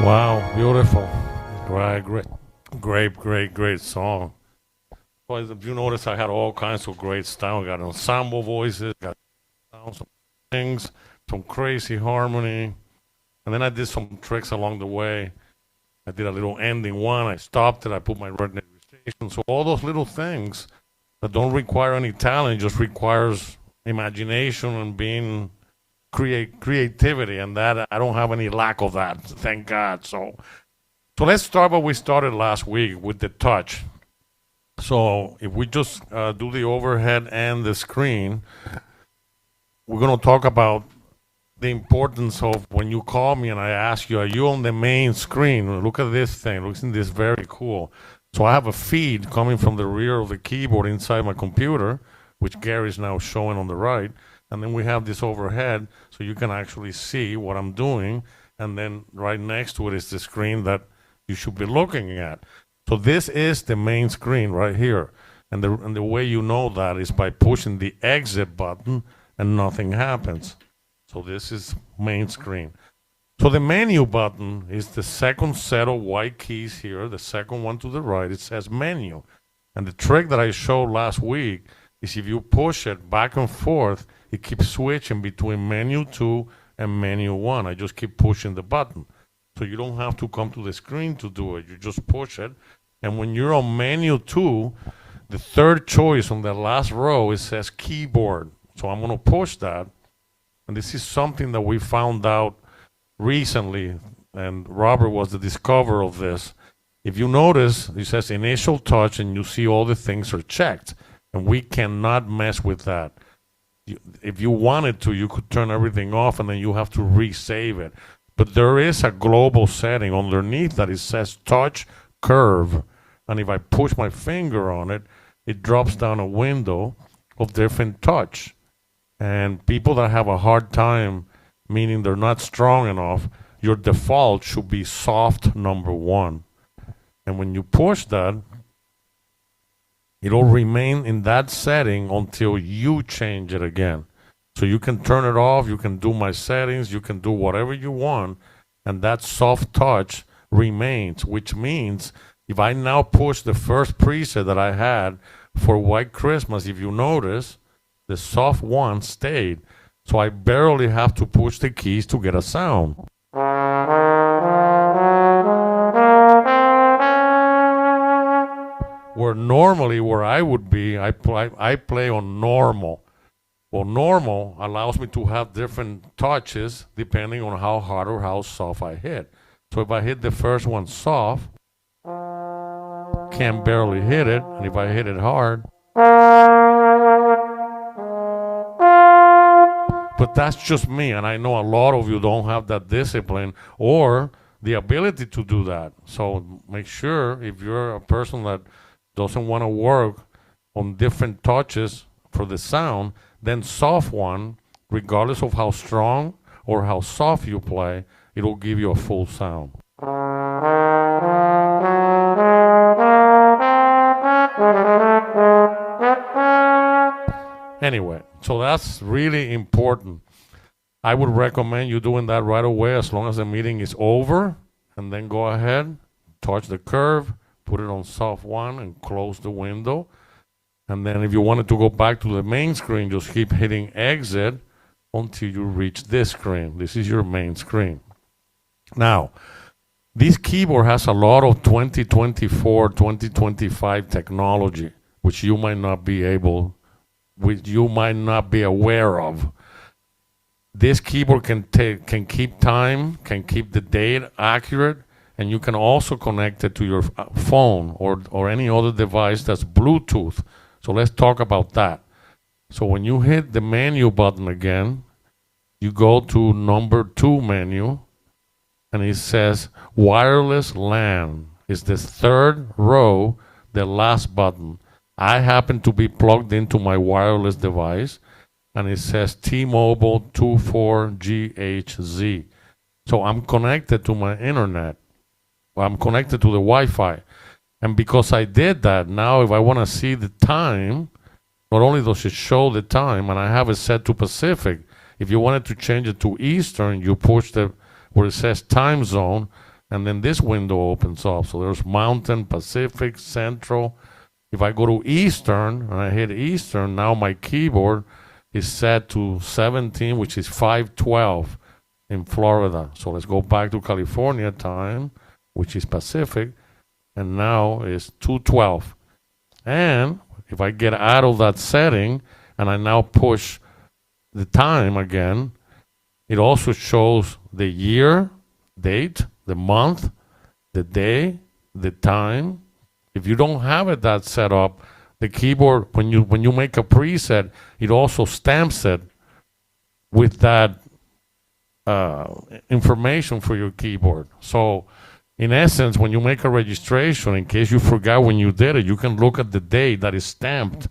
Wow, beautiful. Great song. Well, if you notice, I had all kinds of great style. I got ensemble voices, got some things, some crazy harmony. And then I did some tricks along the way. I did a little ending one. I stopped it. I put my registration. So all those little things that don't require any talent, just requires imagination and being creativity, and that I don't have any lack of that, thank God. So let's start where we started last week with the touch. So if we just do the overhead and the screen, we're going to talk about the importance of when you call me and I ask you, are you on the main screen? Look at this thing. Isn't this very cool? So I have a feed coming from the rear of the keyboard inside my computer, which Gary's now showing on the right. And then we have this overhead, so you can actually see what I'm doing. And then right next to it is the screen that you should be looking at. So this is the main screen right here. And the way you know that is by pushing the exit button and nothing happens. So this is main screen. So the menu button is the second set of white keys here, the second one to the right. It says menu. And the trick that I showed last week is if you push it back and forth, it keeps switching between menu 2 and menu 1. I just keep pushing the button. So you don't have to come to the screen to do it. You just push it. And when you're on menu 2, the third choice on the last row, it says keyboard. So I'm going to push that. And this is something that we found out recently, and Robert was the discoverer of this. If you notice, it says initial touch, and you see all the things are checked. And we cannot mess with that. If you wanted to, you could turn everything off, and then you have to resave it. But there is a global setting underneath that it says touch curve. And if I push my finger on it, it drops down a window of different touch. And people that have a hard time, meaning they're not strong enough, your default should be soft number 1. And when you push that, it'll remain in that setting until you change it again. So you can turn it off, you can do my settings, you can do whatever you want, and that soft touch remains, which means if I now push the first preset that I had for White Christmas, if you notice, the soft one stayed. So I barely have to push the keys to get a sound. Where normally, where I would be, I play on normal. Well, normal allows me to have different touches depending on how hard or how soft I hit. So if I hit the first one soft, can barely hit it, and if I hit it hard, but that's just me, and I know a lot of you don't have that discipline or the ability to do that. So make sure if you're a person that doesn't want to work on different touches for the sound, then soft one, regardless of how strong or how soft you play, it'll give you a full sound. Anyway, so that's really important. I would recommend you doing that right away as long as the meeting is over, and then go ahead, touch the curve, put it on soft one, and close the window. And then if you wanted to go back to the main screen, just keep hitting exit until you reach this screen. This is your main screen. Now, this keyboard has a lot of 2024, 2025 technology, which you might not be aware of. This keyboard can keep time, can keep the date accurate, and you can also connect it to your phone or any other device that's Bluetooth. So let's talk about that. So when you hit the menu button again, you go to number 2 menu, and it says wireless LAN. It's the third row, the last button. I happen to be plugged into my wireless device, and it says T-Mobile 24GHZ. So I'm connected to my internet. I'm connected to the Wi-Fi. And because I did that, now if I want to see the time, not only does it show the time, and I have it set to Pacific, if you wanted to change it to Eastern, you push where it says time zone, and then this window opens up. So there's Mountain, Pacific, Central. If I go to Eastern, and I hit Eastern, now my keyboard is set to 17, which is 5:12 in Florida. So let's go back to California time, which is Pacific, and now it's 2:12. And if I get out of that setting and I now push the time again, it also shows the year, date, the month, the day, the time. If you don't have it that set up, the keyboard, when you make a preset, it also stamps it with that information for your keyboard. So in essence, when you make a registration, in case you forgot when you did it, you can look at the date that is stamped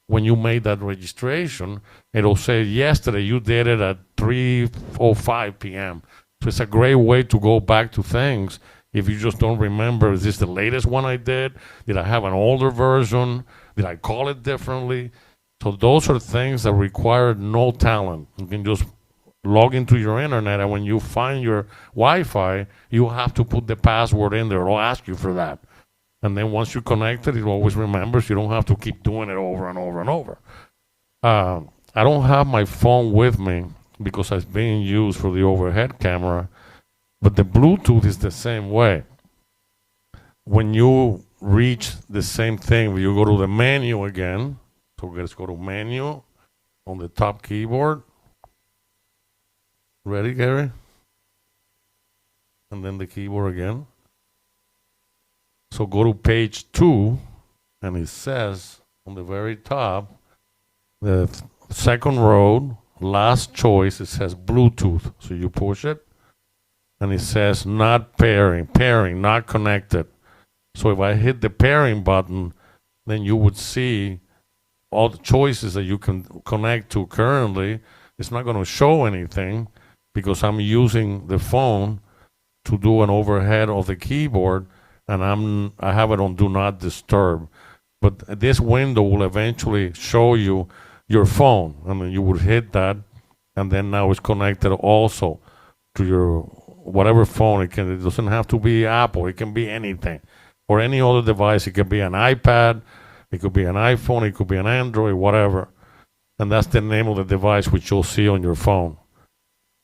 when you made that registration. It'll say yesterday you did it at 3:05 p.m. So it's a great way to go back to things if you just don't remember, is this the latest one I did? Did I have an older version? Did I call it differently? So those are things that require no talent. You can just log into your internet, and when you find your Wi-Fi, you have to put the password in there. It'll ask you for that. And then once you connect it, it always remembers. You don't have to keep doing it over and over and over. I don't have my phone with me because it's being used for the overhead camera, but the Bluetooth is the same way. When you reach the same thing, you go to the menu again. So let's go to menu on the top keyboard. Ready, Gary? And then the keyboard again. So go to page 2, and it says on the very top, the second row, last choice, it says Bluetooth. So you push it, and it says not pairing, not connected. So if I hit the pairing button, then you would see all the choices that you can connect to currently. It's not going to show anything because I'm using the phone to do an overhead of the keyboard, and I have it on do not disturb. But this window will eventually show you your phone, and then you would hit that, and then now it's connected also to your whatever phone. It doesn't have to be Apple. It can be anything or any other device. It could be an iPad. It could be an iPhone. It could be an Android, whatever. And that's the name of the device which you'll see on your phone.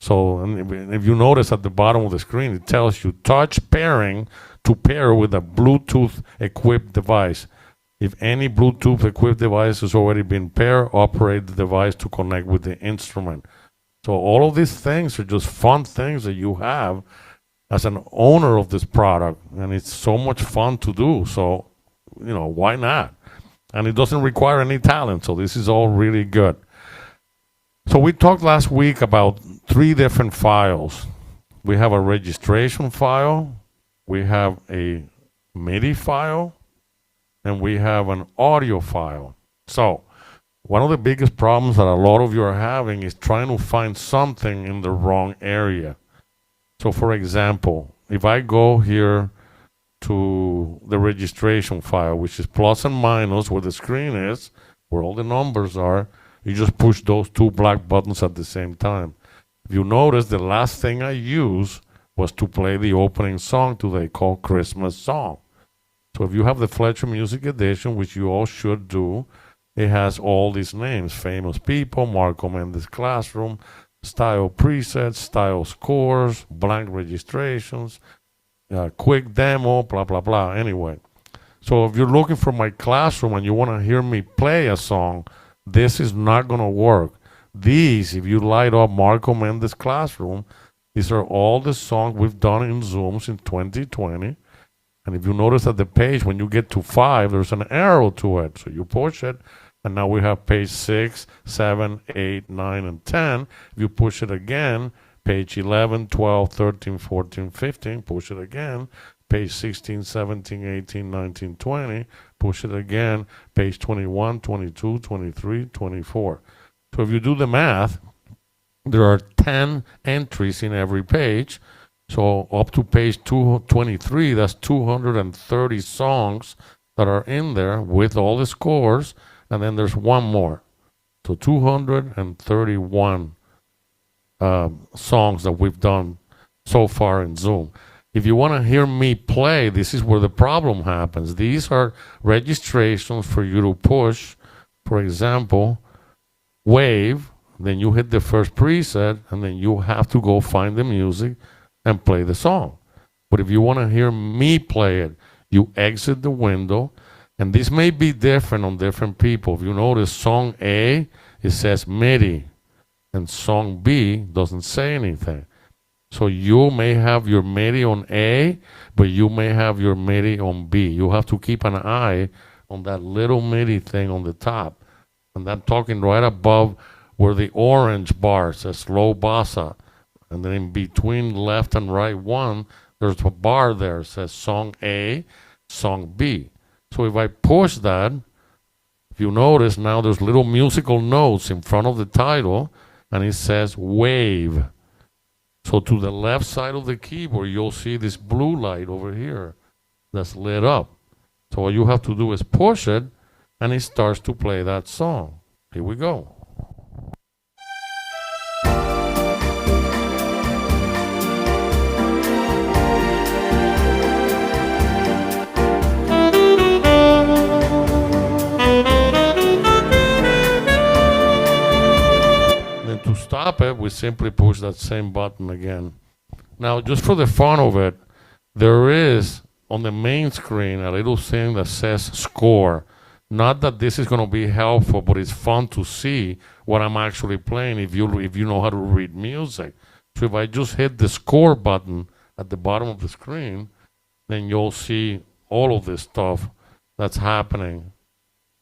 So and if you notice at the bottom of the screen, it tells you touch pairing to pair with a Bluetooth equipped device. If any Bluetooth equipped device has already been paired, operate the device to connect with the instrument. So all of these things are just fun things that you have as an owner of this product, and it's so much fun to do. So, why not? And it doesn't require any talent, so this is all really good. So we talked last week about 3 different files. We have a registration file, we have a MIDI file, and we have an audio file. So one of the biggest problems that a lot of you are having is trying to find something in the wrong area. So for example, if I go here to the registration file, which is plus and minus where the screen is, where all the numbers are, you just push those 2 black buttons at the same time. If you notice, the last thing I used was to play the opening song today called Christmas Song. So if you have the Fletcher Music Edition, which you all should do, it has all these names: Famous People, Marco Mendes Classroom, Style Presets, Style Scores, Blank Registrations, Quick Demo, blah, blah, blah. Anyway, so if you're looking for my classroom and you want to hear me play a song, this is not going to work. These, if you light up Marco Mendes Classroom, these are all the songs we've done in Zooms in 2020. And if you notice at the page, when you get to 5, there's an arrow to it. So you push it, and now we have page 6, 7, 8, 9, and 10. If you push it again, page 11, 12, 13, 14, 15, push it again. Page 16, 17, 18, 19, 20, push it again. Page 21, 22, 23, 24. So if you do the math, there are 10 entries in every page. So up to page 223, that's 230 songs that are in there with all the scores, and then there's one more. So 231 songs that we've done so far in Zoom. If you want to hear me play, this is where the problem happens. These are registrations for you to push. For example, wave, then you hit the first preset, and then you have to go find the music and play the song. But if you want to hear me play it, you exit the window, and this may be different on different people. If you notice, song A, it says MIDI, and song B doesn't say anything. So you may have your MIDI on A, but you may have your MIDI on B. You have to keep an eye on that little MIDI thing on the top. And I'm talking right above where the orange bar says slow bossa. And then in between left and right one, there's a bar there that says song A, song B. So if I push that, if you notice now there's little musical notes in front of the title, and it says wave. So to the left side of the keyboard, you'll see this blue light over here that's lit up. So all you have to do is push it, and it starts to play that song. Here we go. To stop it, we simply push that same button again. Now, just for the fun of it, there is on the main screen a little thing that says score. Not that this is going to be helpful, but it's fun to see what I'm actually playing if you know how to read music. So if I just hit the score button at the bottom of the screen, then you'll see all of this stuff that's happening.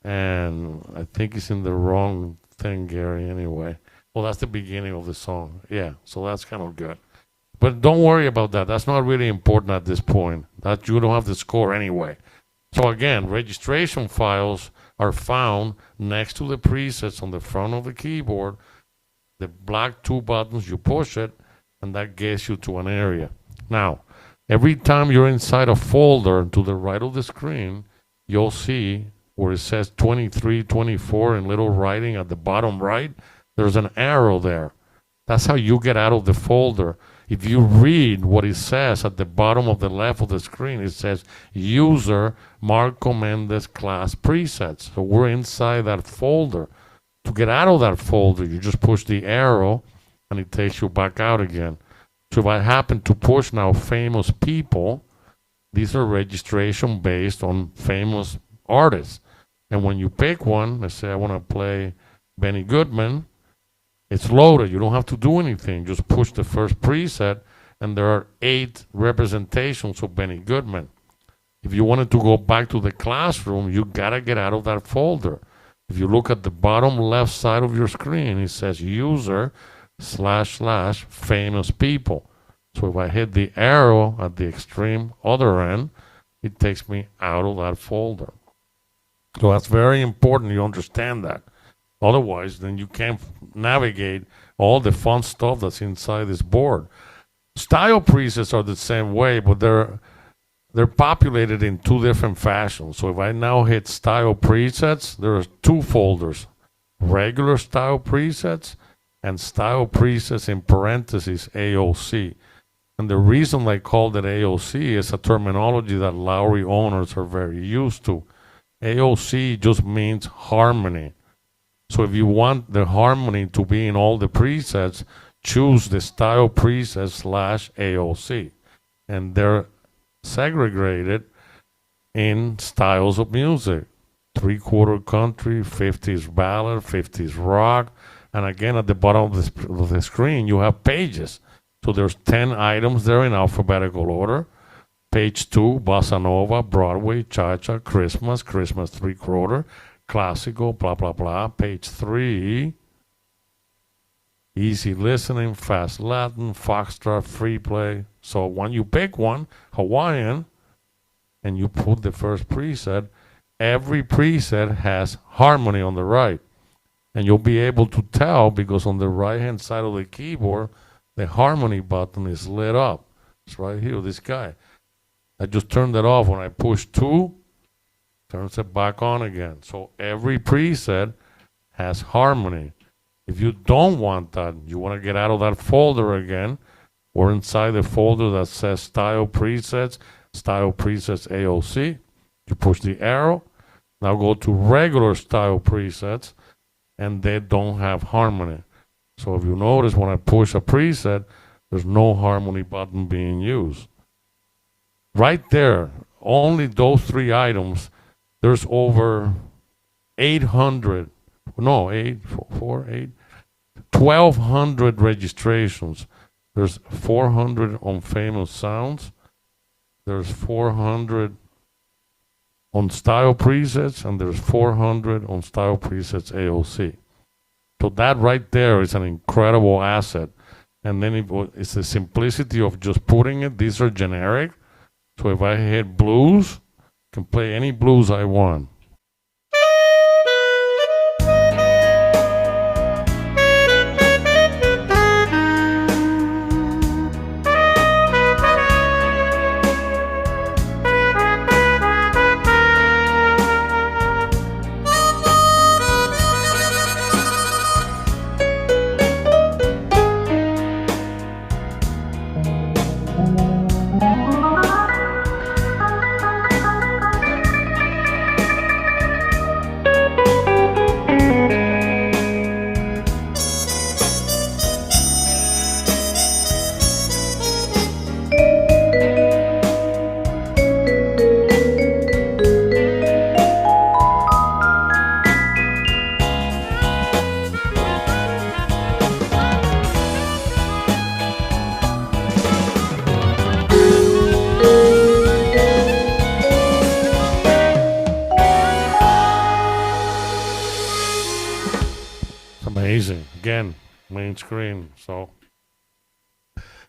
And I think it's in the wrong thing, Gary, anyway. Well, that's the beginning of the song. Yeah, so that's kind of good. But don't worry about that. That's not really important at this point. That you don't have the score anyway. So again, registration files are found next to the presets on the front of the keyboard. The black 2 buttons, you push it, and that gets you to an area. Now, every time you're inside a folder to the right of the screen, you'll see where it says 23, 24 in little writing at the bottom right, there's an arrow there. That's how you get out of the folder. If you read what it says at the bottom of the left of the screen, it says user Marco Mendez class presets. So we're inside that folder. To get out of that folder, you just push the arrow and it takes you back out again. So if I happen to push now famous people, these are registration based on famous artists. And when you pick one, let's say I want to play Benny Goodman, it's loaded. You don't have to do anything. Just push the first preset, and there are 8 representations of Benny Goodman. If you wanted to go back to the classroom, you got to get out of that folder. If you look at the bottom left side of your screen, it says user / famous people. So if I hit the arrow at the extreme other end, it takes me out of that folder. So that's very important you understand that. Otherwise, then you can't navigate all the fun stuff that's inside this board. Style presets are the same way, but they're populated in 2 different fashions. So if I now hit style presets, there are 2 folders: regular style presets and style presets in parentheses AOC. And the reason I called it AOC is a terminology that Lowry owners are very used to. AOC just means harmony. So if you want the harmony to be in all the presets, choose the style presets / AOC. And they're segregated in styles of music: 3/4 country, 50s ballad, 50s rock. And again, at the bottom of the screen, you have pages. So there's 10 items there in alphabetical order. Page 2, Bossa Nova, Broadway, Cha-Cha, Christmas, Christmas 3/4, classical, blah, blah, blah. Page 3, easy listening, fast Latin, foxtrot, free play. So when you pick one, Hawaiian, and you put the first preset, every preset has harmony on the right. And you'll be able to tell because on the right-hand side of the keyboard, the harmony button is lit up. It's right here, this guy. I just turned it off. When I push 2, turns it back on again. So every preset has harmony. If you don't want that, you want to get out of that folder again, or inside the folder that says Style Presets AOC, you push the arrow. Now go to regular Style Presets, and they don't have harmony. So if you notice, when I push a preset, there's no harmony button being used. Right there, only those 3 items, there's over 800, no, 1,200 registrations. There's 400 on famous sounds. There's 400 on style presets, and there's 400 on style presets AOC. So that right there is an incredible asset. And then it's the simplicity of just putting it. These are generic. So if I hit blues, I can play any blues I want. Amazing. Again, main screen. So,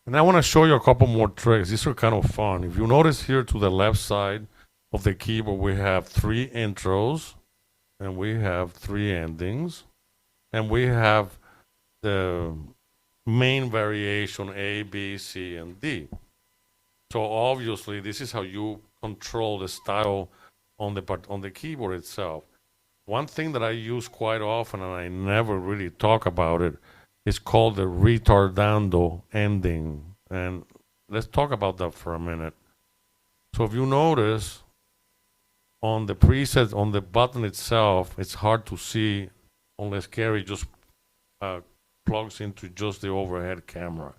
and I want to show you a couple more tricks. These are kind of fun. If you notice here to the left side of the keyboard, we have 3 intros, and we have 3 endings, and we have the main variation A, B, C, and D. So obviously, this is how you control the style on the keyboard itself. One thing that I use quite often and I never really talk about it is called the retardando ending. And let's talk about that for a minute. So if you notice on the preset, on the button itself, it's hard to see unless Gary just plugs into just the overhead camera.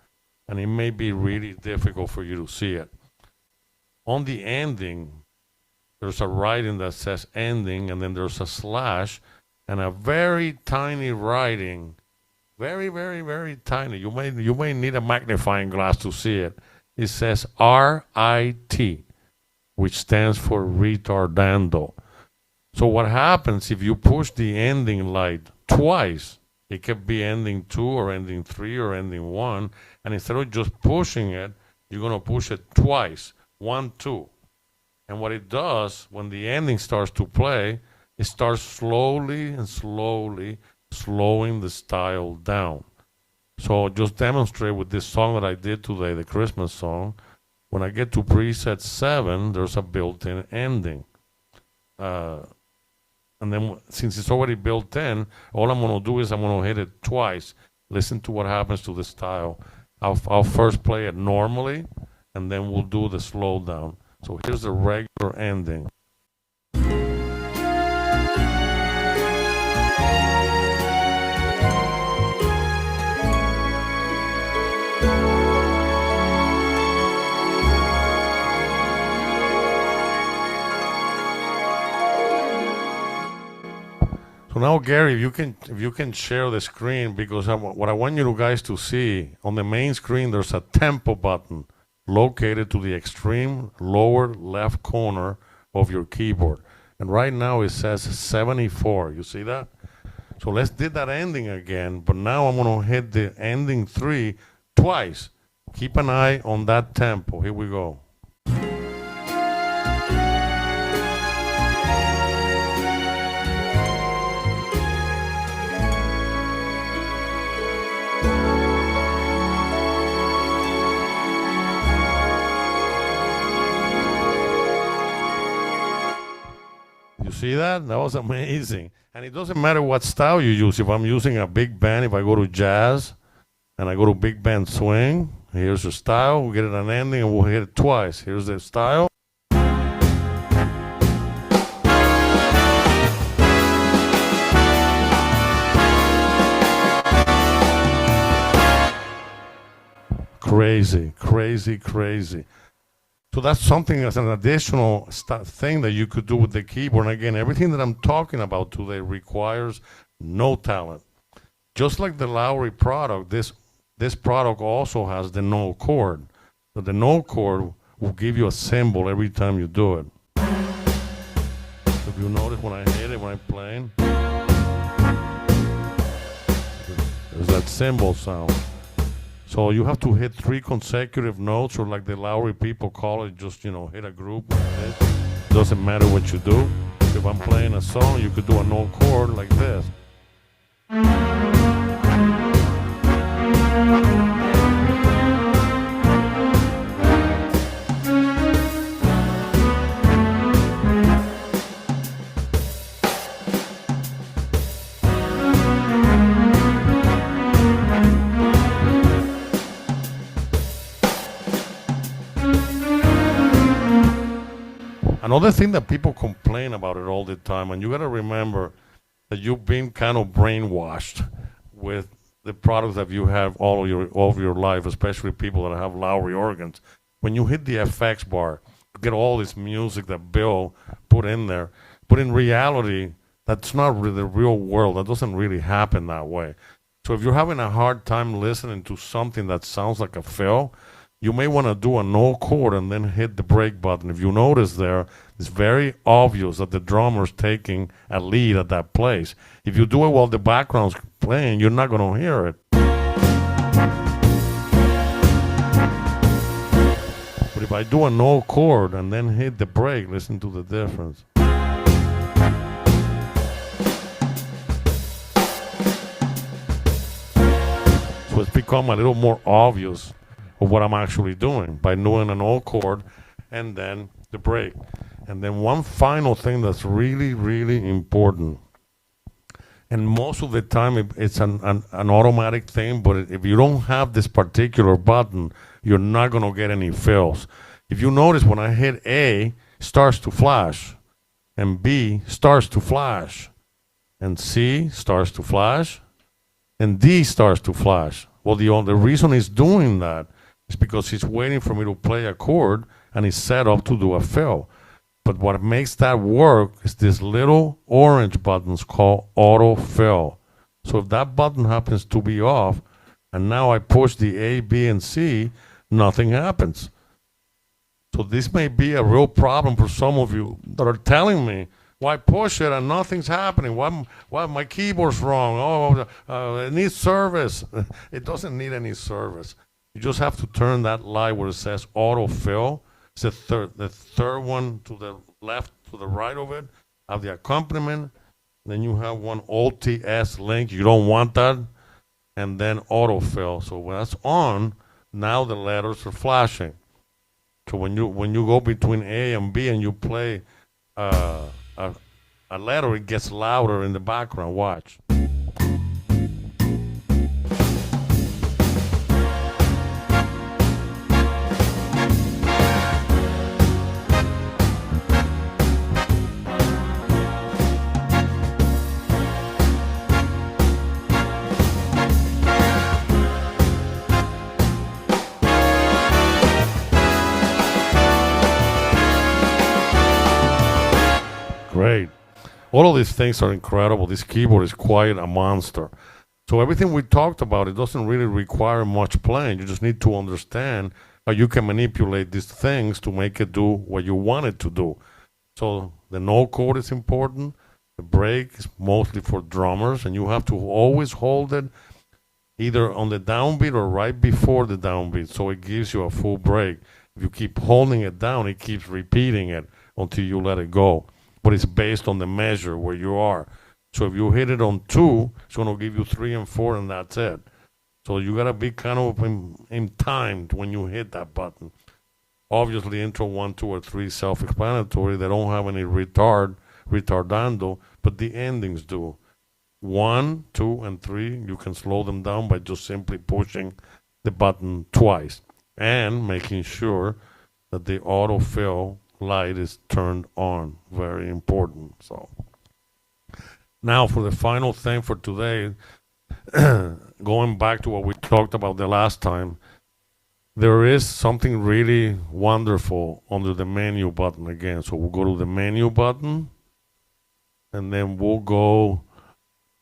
And it may be really difficult for you to see it. On the ending, there's a writing that says ending, and then there's a slash, and a very tiny writing, very, very, very tiny. You may need a magnifying glass to see it. It says RIT, which stands for retardando. So what happens if you push the ending light twice? It could be ending 2 or ending 3 or ending 1, and instead of just pushing it, you're going to push it twice, 1, 2. And what it does, when the ending starts to play, it starts slowly and slowly slowing the style down. So just demonstrate with this song that I did today, the Christmas song. When I get to preset 7, there's a built-in ending. And then since it's already built in, all I'm going to do is I'm going to hit it twice. Listen to what happens to the style. I'll first play it normally, and then we'll do the slowdown. So here's the regular ending. So now, Gary, if you can share the screen, because what I want you guys to see, on the main screen, there's a tempo button located to the extreme lower left corner of your keyboard. And right now it says 74. You see that? So let's do that ending again, but now I'm going to hit the ending 3 twice. Keep an eye on that tempo. Here we go. You see that? That was amazing. And it doesn't matter what style you use. If I'm using a big band, if I go to jazz and I go to big band swing, here's the style. We'll get it an ending and we'll hit it twice. Here's the style. Crazy, crazy, crazy. So that's something as an additional thing that you could do with the keyboard. And again, everything that I'm talking about today requires no talent. Just like the Lowry product, this product also has the no chord. So the no chord will give you a symbol every time you do it. If you notice when I hit it, when I'm playing, there's that cymbal sound. So you have to hit 3 consecutive notes, or like the Lowry people call it, just, hit a group like this. Doesn't matter what you do. If I'm playing a song, you could do a no chord like this. Another thing that people complain about it all the time, and you got to remember that you've been kind of brainwashed with the products that you have all of your life, especially people that have Lowry organs. When you hit the FX bar, you get all this music that Bill put in there. But in reality, that's not really the real world. That doesn't really happen that way. So if you're having a hard time listening to something that sounds like a fill, you may want to do a no chord and then hit the break button. If you notice there, it's very obvious that the drummer's taking a lead at that place. If you do it while the background's playing, you're not going to hear it. But if I do a no chord and then hit the break, listen to the difference. So it's become a little more obvious of what I'm actually doing by doing an no chord and then the break. And then one final thing that's really, really important. And most of the time, it's an automatic thing, but if you don't have this particular button, you're not going to get any fills. If you notice, when I hit A, it starts to flash, and B starts to flash, and C starts to flash, and D starts to flash. Well, the reason he's doing that is because he's waiting for me to play a chord, and he's set up to do a fill. But what makes that work is this little orange buttons called auto fill. So if that button happens to be off, and now I push the A, B, and C, nothing happens. So this may be a real problem for some of you that are telling me, why push it and nothing's happening? Why my keyboard's wrong? Oh, it needs service. It doesn't need any service. You just have to turn that light where it says auto fill. It's the third one to the left, to the right of it, have the accompaniment. Then you have one OTS link. You don't want that. And then autofill. So when that's on, now the letters are flashing. So when you go between A and B and you play a letter, it gets louder in the background. Watch. Great. All of these things are incredible. This keyboard is quite a monster. So everything we talked about, it doesn't really require much playing. You just need to understand how you can manipulate these things to make it do what you want it to do. So the no chord is important. The break is mostly for drummers, and you have to always hold it either on the downbeat or right before the downbeat, so it gives you a full break. If you keep holding it down, it keeps repeating it until you let it go. But it's based on the measure where you are. So if you hit it on 2, it's going to give you 3 and 4, and that's it. So you got to be kind of in timed when you hit that button. Obviously, intro 1, 2, or 3 self-explanatory. They don't have any retardando, but the endings do. 1, 2, and 3, you can slow them down by just simply pushing the button twice and making sure that the autofill light is turned on. Very important. So now for the final thing for today, going back to what we talked about the last time, there is something really wonderful under the menu button again. So we'll go to the menu button, and then we'll go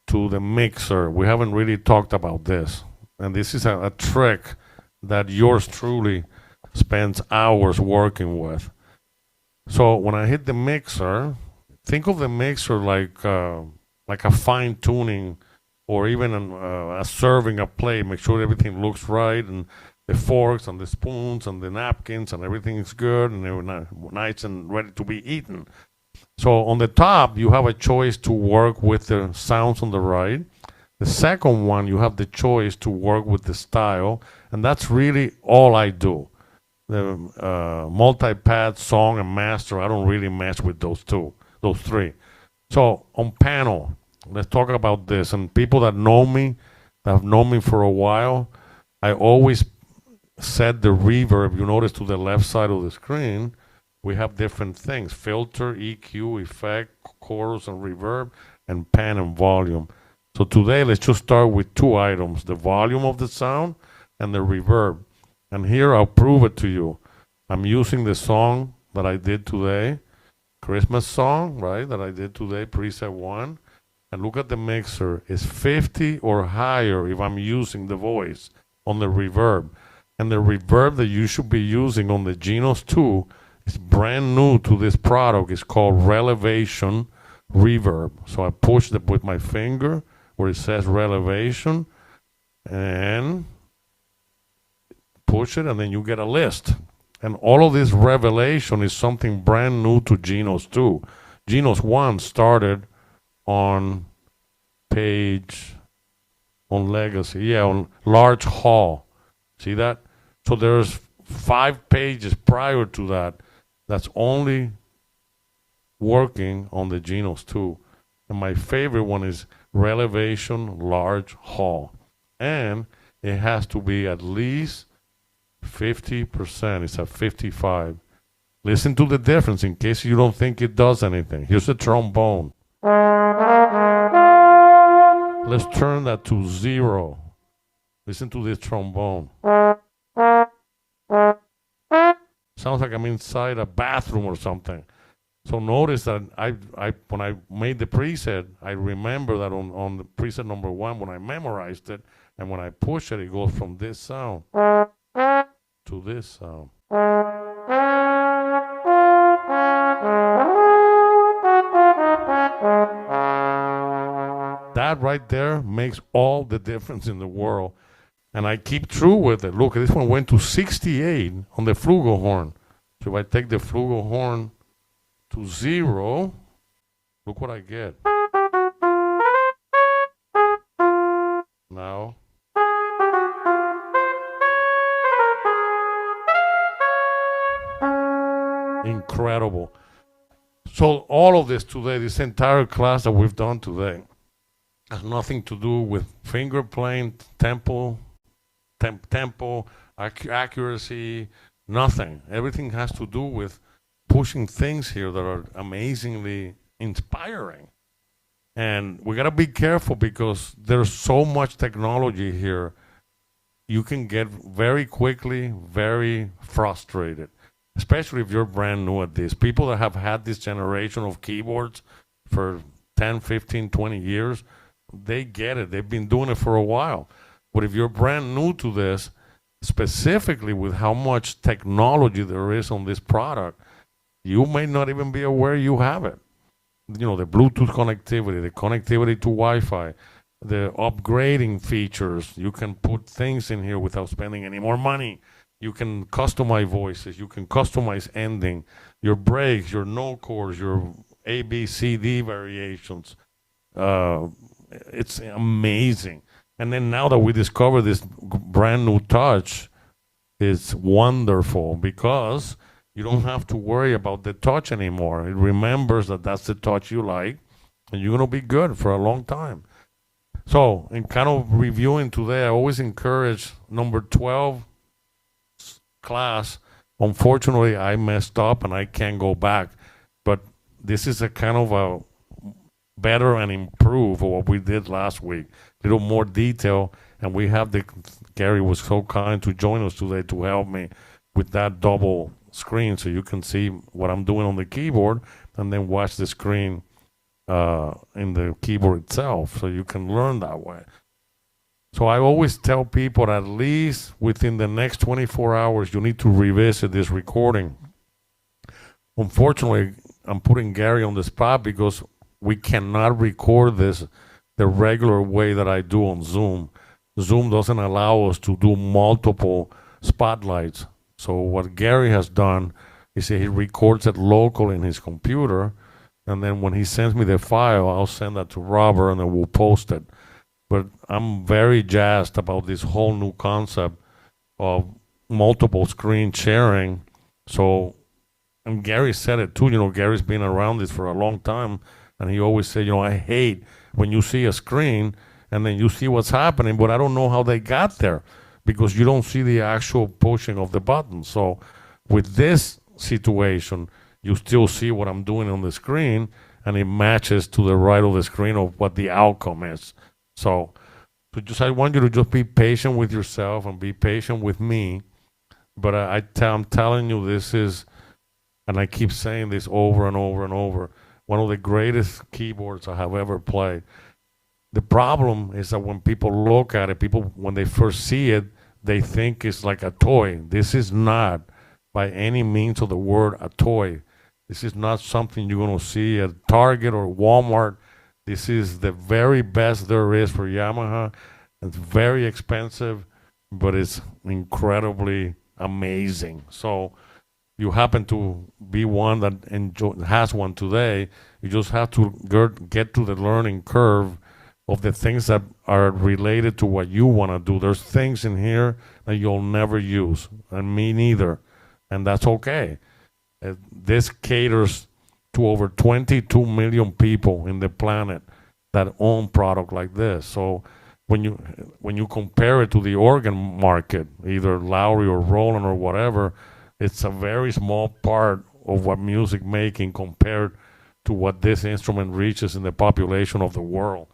to the mixer. We haven't really talked about this, and this is a trick that yours truly spends hours working with. So when I hit the mixer, think of the mixer like a fine tuning, or even a serving a plate. Make sure everything looks right, and the forks and the spoons and the napkins and everything is good, and they're nice and ready to be eaten. So on the top, you have a choice to work with the sounds on the right. The second one, you have the choice to work with the style, and that's really all I do. The multi-pad, song, and master, I don't really mess with those three. So on panel, let's talk about this. And people that know me, that have known me for a while, I always set the reverb. You notice to the left side of the screen, we have different things: filter, EQ, effect, chorus, and reverb, and pan and volume. So today, let's just start with 2 items: the volume of the sound and the reverb. And here I'll prove it to you. I'm using the song that I did today, Christmas song, right, that I did today, preset 1. And look at the mixer. It's 50 or higher if I'm using the voice on the reverb. And the reverb that you should be using on the GENOS 2 is brand new to this product. It's called Relevation Reverb. So I pushed it with my finger where it says Relevation, and push it, and then you get a list. And all of this revelation is something brand new to GENOS 2. GENOS 1 started on page, on Legacy, yeah, on Large Hall. See that? So there's 5 pages prior to that. That's only working on the Genos too. And my favorite one is Relevation Large Hall. And it has to be at least 50%. It's at 55. Listen to the difference in case you don't think it does anything. Here's a trombone. Let's turn that to 0. Listen to this trombone. Sounds like I'm inside a bathroom or something. So notice that when I made the preset, I remember that on the preset number 1, when I memorized it, and when I push it, it goes from this sound to this sound. That right there makes all the difference in the world. And I keep true with it. Look, this one went to 68 on the flugelhorn. So if I take the flugelhorn to 0, look what I get. Now. Incredible. So all of this today, this entire class that we've done today, has nothing to do with finger playing, tempo, accuracy, nothing. Everything has to do with pushing things here that are amazingly inspiring. And we got to be careful because there's so much technology here. You can get very quickly very frustrated, especially if you're brand new at this. People that have had this generation of keyboards for 10, 15, 20 years, they get it. They've been doing it for a while. But if you're brand new to this, specifically with how much technology there is on this product, you may not even be aware you have it. You know, the Bluetooth connectivity, the connectivity to Wi-Fi, the upgrading features. You can put things in here without spending any more money. You can customize voices. You can customize ending, your breaks, your no chords, your A, B, C, D variations. It's amazing. And then now that we discover this brand new touch, it's wonderful because you don't have to worry about the touch anymore. It remembers that that's the touch you like, and you're going to be good for a long time. So, in kind of reviewing today, I always encourage number 12 class. Unfortunately, I messed up and I can't go back. But this is a kind of a better and improve of what we did last week. A little more detail. And we have Gary was so kind to join us today to help me with that double screen so you can see what I'm doing on the keyboard and then watch the screen in the keyboard itself so you can learn that way. So I always tell people at least within the next 24 hours you need to revisit this recording. Unfortunately, I'm putting Gary on the spot because we cannot record this the regular way that I do on Zoom. Zoom doesn't allow us to do multiple spotlights. So what Gary has done is he records it local in his computer, and then when he sends me the file, I'll send that to Robert, and then we'll post it. But I'm very jazzed about this whole new concept of multiple screen sharing. So, and Gary said it too, you know, Gary's been around this for a long time, and he always said, you know, I hate when you see a screen and then you see what's happening, but I don't know how they got there because you don't see the actual pushing of the button. So with this situation, you still see what I'm doing on the screen, and it matches to the right of the screen of what the outcome is. So I want you to just be patient with yourself and be patient with me. But I'm telling you, this is, and I keep saying this over and over and over, one of the greatest keyboards I have ever played. The problem is that when people look at it, people, when they first see it, they think it's like a toy. This is not, by any means of the word, a toy. This is not something you're going to see at Target or Walmart. This is the very best there is for Yamaha. It's very expensive, but it's incredibly amazing. So you happen to be one that has one today. You just have to get to the learning curve of the things that are related to what you want to do. There's things in here that you'll never use, and me neither, and that's okay. This caters to over 22 million people in the planet that own product like this. So when you compare it to the organ market, either Lowry or Roland or whatever, it's a very small part of what music making compared to what this instrument reaches in the population of the world.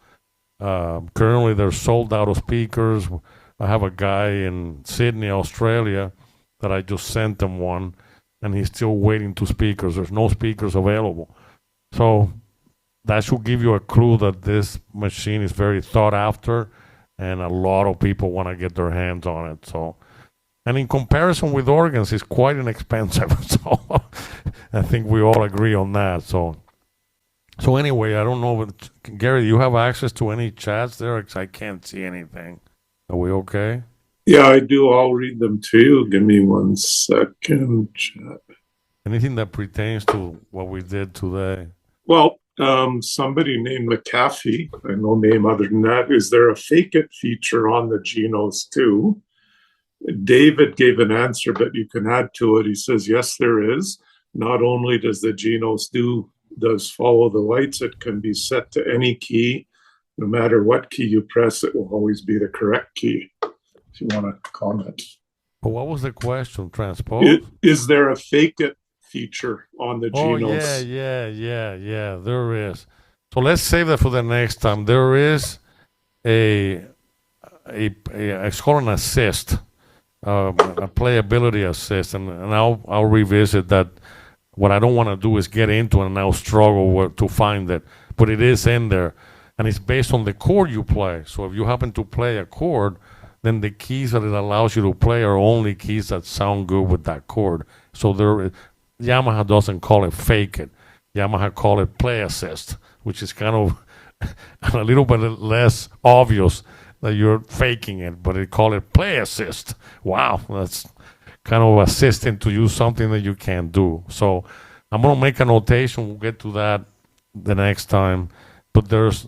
Currently, they're sold out of speakers. I have a guy in Sydney, Australia, that I just sent him one, and he's still waiting to speakers. There's no speakers available. So that should give you a clue that this machine is very thought after, and a lot of people want to get their hands on it. So, and in comparison with organs, it's quite inexpensive. So I think we all agree on that. So anyway, I don't know, but Gary, you have access to any chats there? 'Cause I can't see anything. Are we okay? Yeah, I do. I'll read them to you. Give me 1 second. Chat. Anything that pertains to what we did today? Well, somebody named McAfee, I no name other than that. Is there a fake it feature on the Genos too? David gave an answer, but you can add to it. He says, yes, there is. Not only does the Genos does follow the lights, it can be set to any key. No matter what key you press, it will always be the correct key. If you want to comment. But what was the question? Transpose? Is there a fake it feature on the Genos? Oh, yeah, there is. So let's save that for the next time. There is it's called an assist, a playability assist, and I'll revisit that. What I don't want to do is get into it and now struggle to find it, but it is in there, and it's based on the chord you play. So if you happen to play a chord, then the keys that it allows you to play are only keys that sound good with that chord. So Yamaha doesn't call it fake it. Yamaha call it play assist, which is kind of a little bit less obvious that you're faking it, but they call it play assist. Wow, that's kind of assisting to use something that you can't do. So I'm going to make a notation. We'll get to that the next time. But there's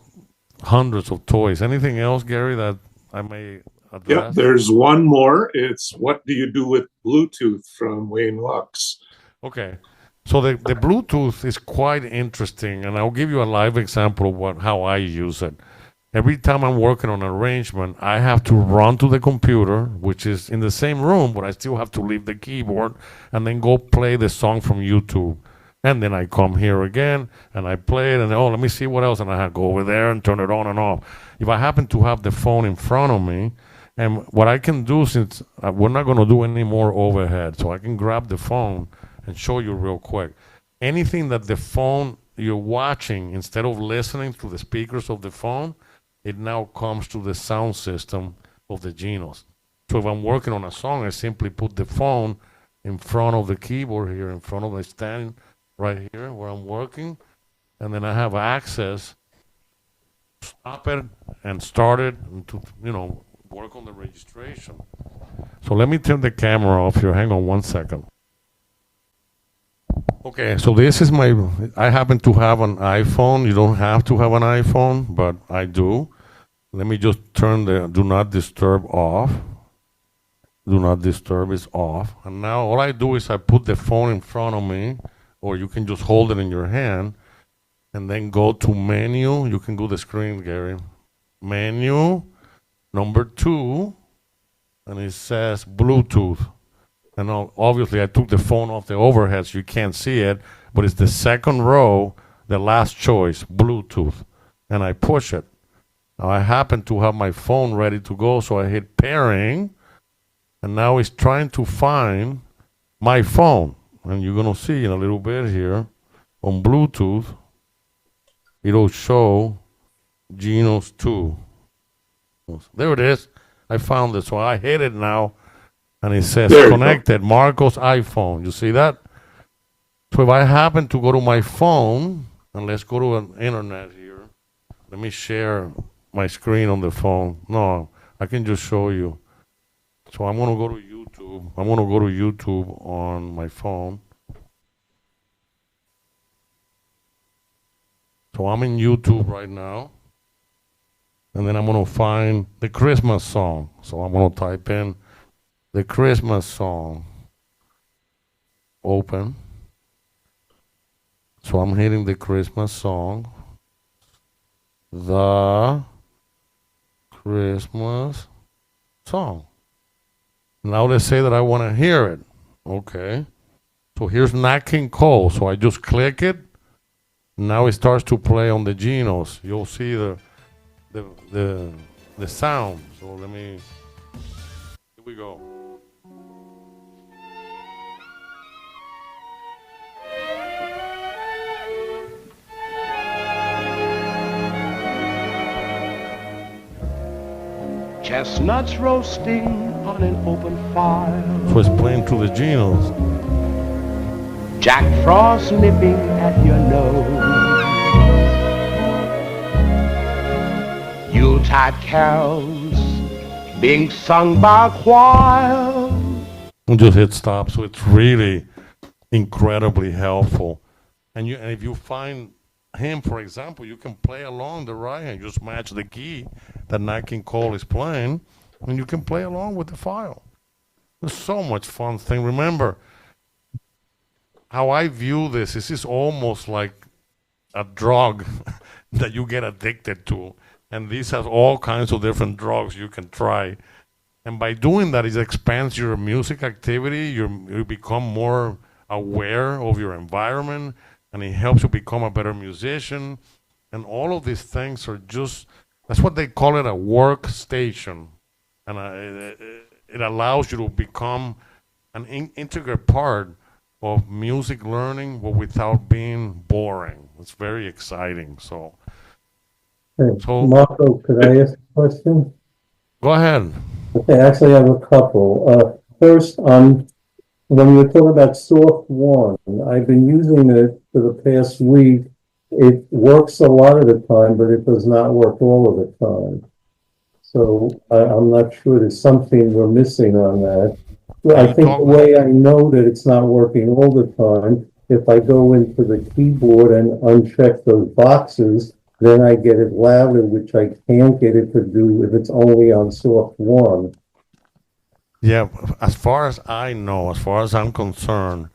hundreds of toys. Anything else, Gary, that I may address? Yeah, there's one more. It's what do you do with Bluetooth from Wayne Lux. Okay. So the Bluetooth is quite interesting, and I'll give you a live example of how I use it. Every time I'm working on an arrangement, I have to run to the computer, which is in the same room, but I still have to leave the keyboard and then go play the song from YouTube. And then I come here again and I play it, and let me see what else. And I have to go over there and turn it on and off. If I happen to have the phone in front of me, and what I can do, since we're not going to do any more overhead, so I can grab the phone and show you real quick. Anything that the phone you're watching, instead of listening to the speakers of the phone, it now comes to the sound system of the Genos. So if I'm working on a song, I simply put the phone in front of the keyboard here, in front of the stand right here where I'm working, and then I have access to stop it and start it and to, work on the registration. So let me turn the camera off here. Hang on 1 second. Okay, so this is I happen to have an iPhone. You don't have to have an iPhone, but I do. Let me just turn the Do Not Disturb off. Do Not Disturb is off. And now all I do is I put the phone in front of me, or you can just hold it in your hand, and then go to menu. You can go to the screen, Gary. Menu, number 2, and it says Bluetooth. And obviously I took the phone off the overhead so you can't see it, but it's the second row, the last choice, Bluetooth. And I push it. Now I happen to have my phone ready to go, so I hit pairing, and now it's trying to find my phone. And you're going to see in a little bit here, on Bluetooth, it'll show Genos 2. There it is. I found it. So I hit it now. And it says connected, Marco's iPhone. You see that? So if I happen to go to my phone, and let's go to an internet here. Let me share my screen on the phone. No, I can just show you. So I'm going to go to YouTube. I'm going to go to YouTube on my phone. So I'm in YouTube right now. And then I'm going to find the Christmas song. So I'm going to type in the Christmas song. Open. So I'm hitting the Christmas song. The Christmas song. Now let's say that I want to hear it. Okay. So here's Nat King Cole. So I just click it. Now it starts to play on the Genos. You'll see the sound. So here we go. Chestnuts roasting on an open fire. So it's playing through the Genos. Jack Frost nipping at your nose. Yuletide carols being sung by a choir. And just hit stop. So it's really incredibly helpful. And if you find him, for example, you can play along the right hand. Just match the key that Nat King Cole is playing, and you can play along with the file. It's so much fun thing. Remember, how I view this is almost like a drug that you get addicted to. And this has all kinds of different drugs you can try. And by doing that, it expands your music activity. You become more aware of your environment, and it helps you become a better musician. And all of these things are just, that's what they call it, a workstation. And it allows you to become an integral part of music learning, but without being boring. It's very exciting. So Marco, could I ask a question? Go ahead. Okay, actually, I have a couple. First, when you were talking about Soft One, I've been using it for the past week. It works a lot of the time, but it does not work all of the time. So I'm not sure there's something we're missing on that. I think the way I know that it's not working all the time, if I go into the keyboard and uncheck those boxes, then I get it louder, which I can't get it to do if it's only on Soft One. Yeah, as far as I know, as far as I'm concerned,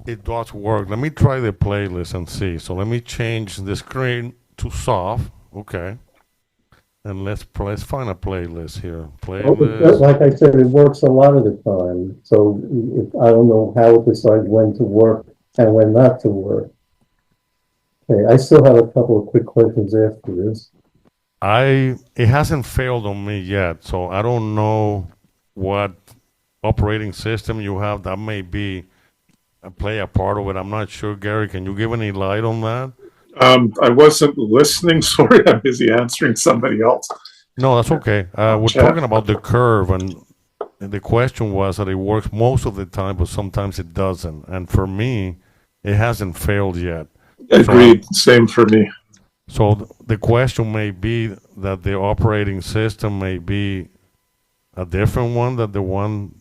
it does work. Let me try the playlist and see. So let me change the screen to soft. Okay. And let's find a playlist here. Playlist. Like I said, it works a lot of the time. So I don't know how it decides when to work and when not to work. Okay, I still have a couple of quick questions after this. It hasn't failed on me yet, so I don't know what operating system you have. That may be play a part of it. I'm not sure. Gary, can you give any light on that? I wasn't listening. Sorry, I'm busy answering somebody else. No, that's okay. We're talking about the curve, and the question was that it works most of the time, but sometimes it doesn't. And for me, it hasn't failed yet. Agreed. Same for me. So the question may be that the operating system may be a different one than the one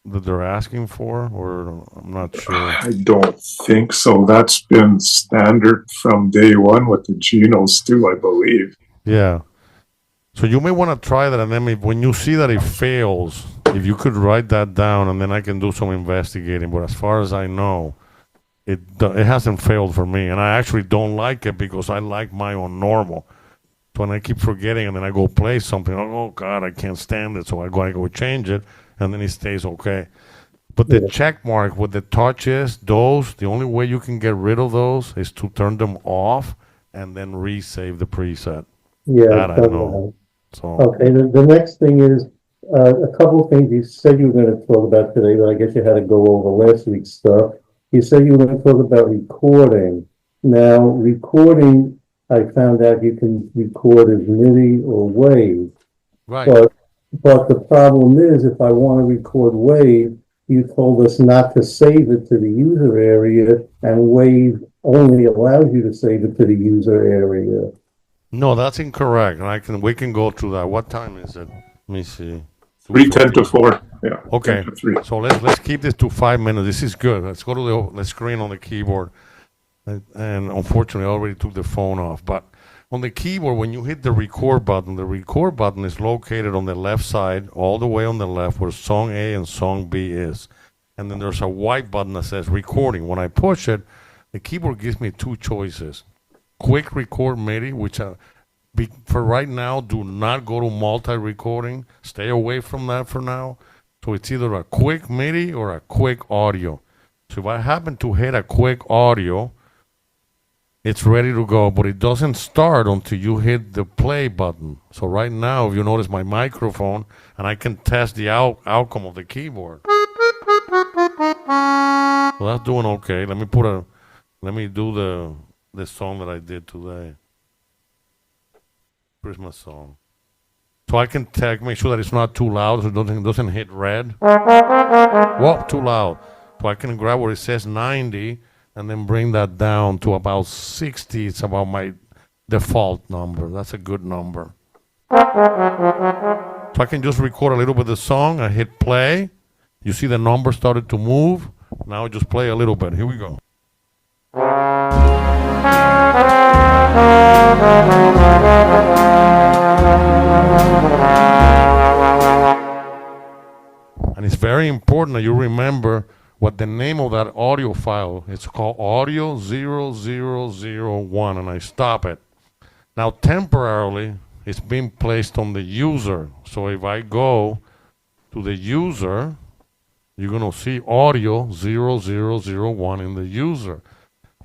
that they're asking for, or I'm not sure. I don't think so. That's been standard from day one with the Genos too, I believe. Yeah. So you may want to try that, and then when you see that it fails, if you could write that down, and then I can do some investigating. But as far as I know, it hasn't failed for me, and I actually don't like it because I like my own normal. So when I keep forgetting, and then I go play something, oh God, I can't stand it, so I go change it, and then it stays okay. But the check mark with the touches, the only way you can get rid of those is to turn them off and then resave the preset. Yeah, that I know. So okay, the next thing is a couple of things you said you were going to talk about today, but I guess you had to go over last week's stuff. You said you were going to talk about recording. Now, recording, I found out you can record as MIDI or WAV. Right. But the problem is, if I want to record WAV, you told us not to save it to the user area, and WAV only allows you to save it to the user area. No, that's incorrect. We can go through that. What time is it? Let me see. 3:10 to 4. Yeah. Okay. So let's keep this to 5 minutes. This is good. Let's go to the screen on the keyboard. And unfortunately, I already took the phone off. But on the keyboard, when you hit the record button is located on the left side, all the way on the left, where song A and song B is. And then there's a white button that says recording. When I push it, the keyboard gives me two choices. Quick record MIDI, which for right now, do not go to multi-recording. Stay away from that for now. So it's either a quick MIDI or a quick audio. So if I happen to hit a quick audio, it's ready to go, but it doesn't start until you hit the play button. So right now, if you notice my microphone, and I can test the outcome of the keyboard. So that's doing okay. Let me do the song that I did today. Christmas song. So I can make sure that it's not too loud, so it doesn't hit red. Whoa, too loud. So I can grab where it says 90 and then bring that down to about 60. It's about my default number. That's a good number. So I can just record a little bit of the song. I hit play. You see the number started to move. Now I just play a little bit. Here we go. And it's very important that you remember what the name of that audio file is. It's called audio 0001, and I stop it. Now temporarily it's being placed on the user. So if I go to the user, you're going to see audio 0001 in the user.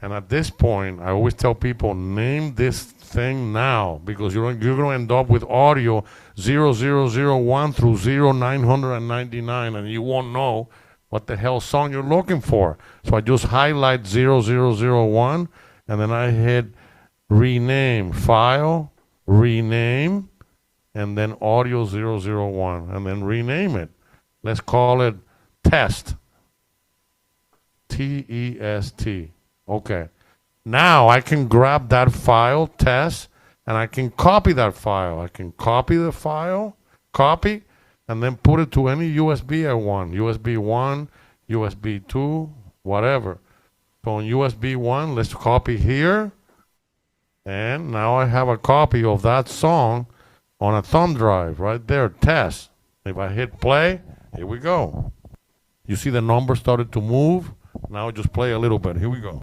And at this point, I always tell people, name this thing now, because you're going to end up with audio 0001 through 0999, and you won't know what the hell song you're looking for. So I just highlight 0001, and then I hit rename, file, rename, and then audio 001, and then rename it. Let's call it test. T-E-S-T. Okay. Now I can grab that file, test, and I can copy that file. I can copy the file, copy, and then put it to any USB I want. USB 1, USB 2, whatever. So on USB 1, let's copy here. And now I have a copy of that song on a thumb drive right there, test. If I hit play, here we go. You see the number started to move. Now just play a little bit. Here we go.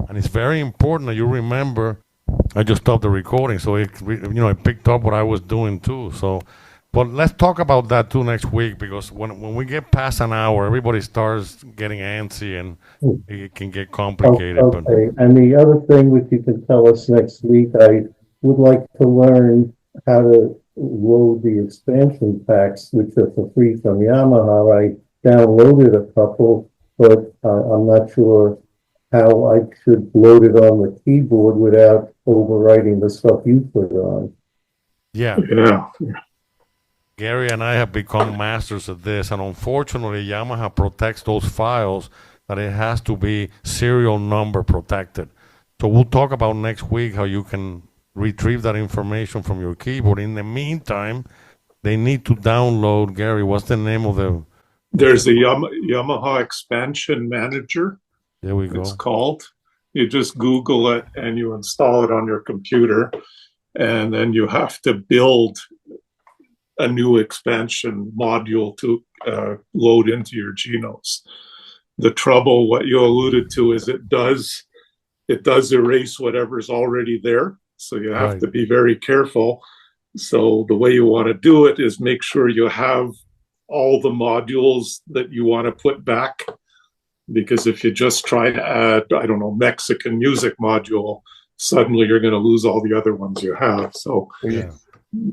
And it's very important that you remember. I just stopped the recording, so it picked up what I was doing too. So, but let's talk about that too next week, because when we get past an hour, everybody starts getting antsy and it can get complicated. Okay. And the other thing which you can tell us next week, I would like to learn how to load the expansion packs, which are for free from Yamaha. I downloaded a couple, but I'm not sure how I should load it on the keyboard without overwriting the stuff you put on. Yeah. Gary and I have become masters of this, and unfortunately, Yamaha protects those files that it has to be serial number protected. So we'll talk about next week how you can retrieve that information from your keyboard. In the meantime, they need to download, Gary, what's the name of the... There's a Yamaha Expansion Manager. There we go. It's called. You just Google it and you install it on your computer, and then you have to build a new expansion module to load into your GENOS. The trouble, what you alluded to, is it does erase whatever's already there. So you have to be very careful. So the way you want to do it is make sure you have all the modules that you want to put back. Because if you just try to add, I don't know, Mexican music module, suddenly you're going to lose all the other ones you have. So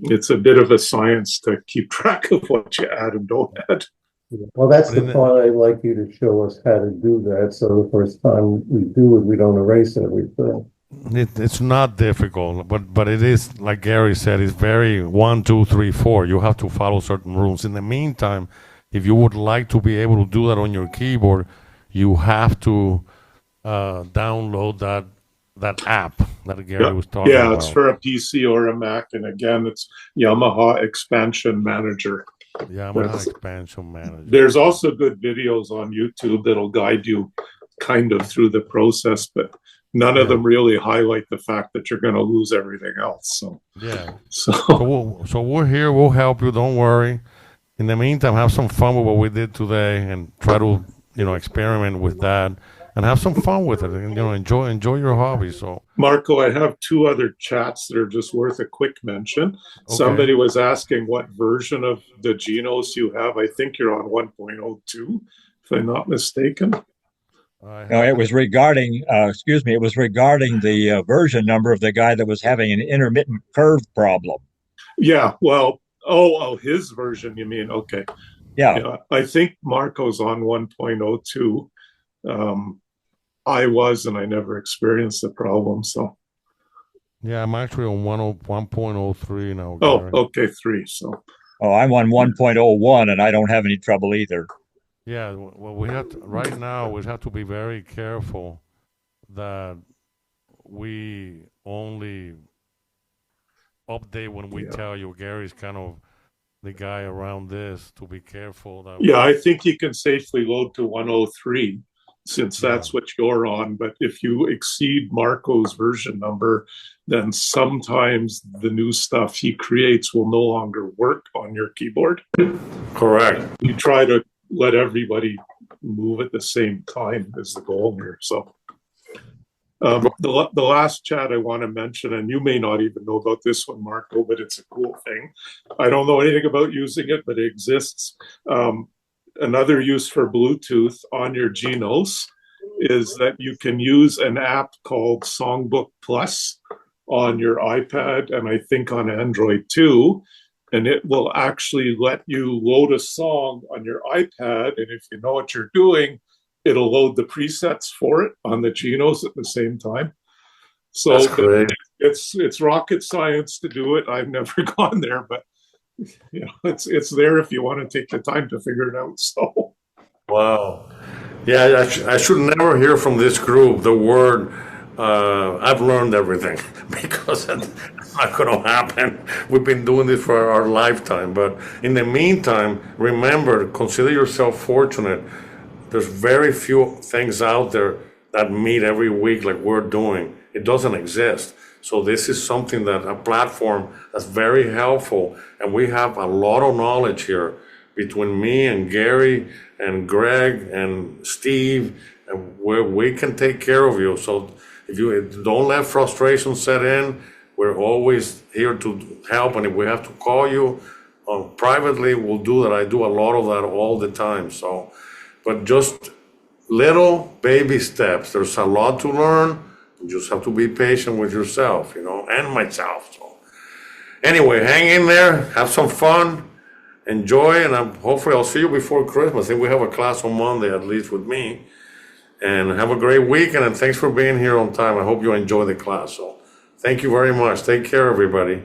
it's a bit of a science to keep track of what you add and don't add. Well, that's the part I'd like you to show us how to do that. So the first time we do it, we don't erase everything. It's not difficult, but it is, like Gary said, it's very 1, 2, 3, 4. You have to follow certain rules. In the meantime, if you would like to be able to do that on your keyboard, you have to download that app that Gary was talking about. Yeah, it's for a PC or a Mac, and again, it's Yamaha Expansion Manager. Yamaha Expansion Manager. There's also good videos on YouTube that'll guide you kind of through the process, but none of Yeah. them really highlight the fact that you're going to lose everything else. So, Yeah. so So we're here. We'll help you. Don't worry. In the meantime, have some fun with what we did today, and try to experiment with that, and have some fun with it. And enjoy your hobby. So Marco, I have two other chats that are just worth a quick mention. okay. Somebody was asking what version of the Genos you have. I think you're on 1.02, if I'm not mistaken. No, it was regarding, it was regarding the version number of the guy that was having an intermittent curve problem. Yeah, well, oh, his version, you mean? Okay. Yeah. Yeah, I think Marco's on 1.02. I was, and I never experienced the problem. So, Yeah, I'm actually on 1.03 now. oh, Gary. okay, 3. So, Oh, I'm on 1.01 and I don't have any trouble either. Yeah, well, right now we have to be very careful that we only update when we Yeah. tell you. Gary's kind of the guy around this to be careful that. yeah, I think you can safely load to 103 since Yeah. that's what you're on. But if you exceed Marco's version number, then sometimes the new stuff he creates will no longer work on your keyboard. Correct. You try to let everybody move at the same time is the goal here. So the last chat I want to mention, and you may not even know about this one, Marco, but it's a cool thing. I don't know anything about using it, but it exists. Another use for Bluetooth on your Genos is that you can use an app called Songbook Plus on your iPad, and I think on Android too. And it will actually let you load a song on your iPad. And if you know what you're doing, it'll load the presets for it on the Genos at the same time. So That's great. it's rocket science to do it. I've never gone there, but it's there if you want to take the time to figure it out. So Wow. Yeah, I should never hear from this group the word I've learned everything because that's not going to happen. We've been doing this for our lifetime. But in the meantime, remember, consider yourself fortunate. There's very few things out there that meet every week like we're doing. It doesn't exist. So this is something that a platform that's very helpful. And we have a lot of knowledge here between me and Gary and Greg and Steve, and where we can take care of you. So if you don't let frustration set in, we're always here to help. And if we have to call you privately, we'll do that. I do a lot of that all the time. So, but just little baby steps. There's a lot to learn. You just have to be patient with yourself, and myself. So anyway, hang in there, have some fun, enjoy, and hopefully I'll see you before Christmas. I think we have a class on Monday, at least with me. And have a great weekend, and thanks for being here on time. I hope you enjoy the class. So thank you very much. Take care, everybody.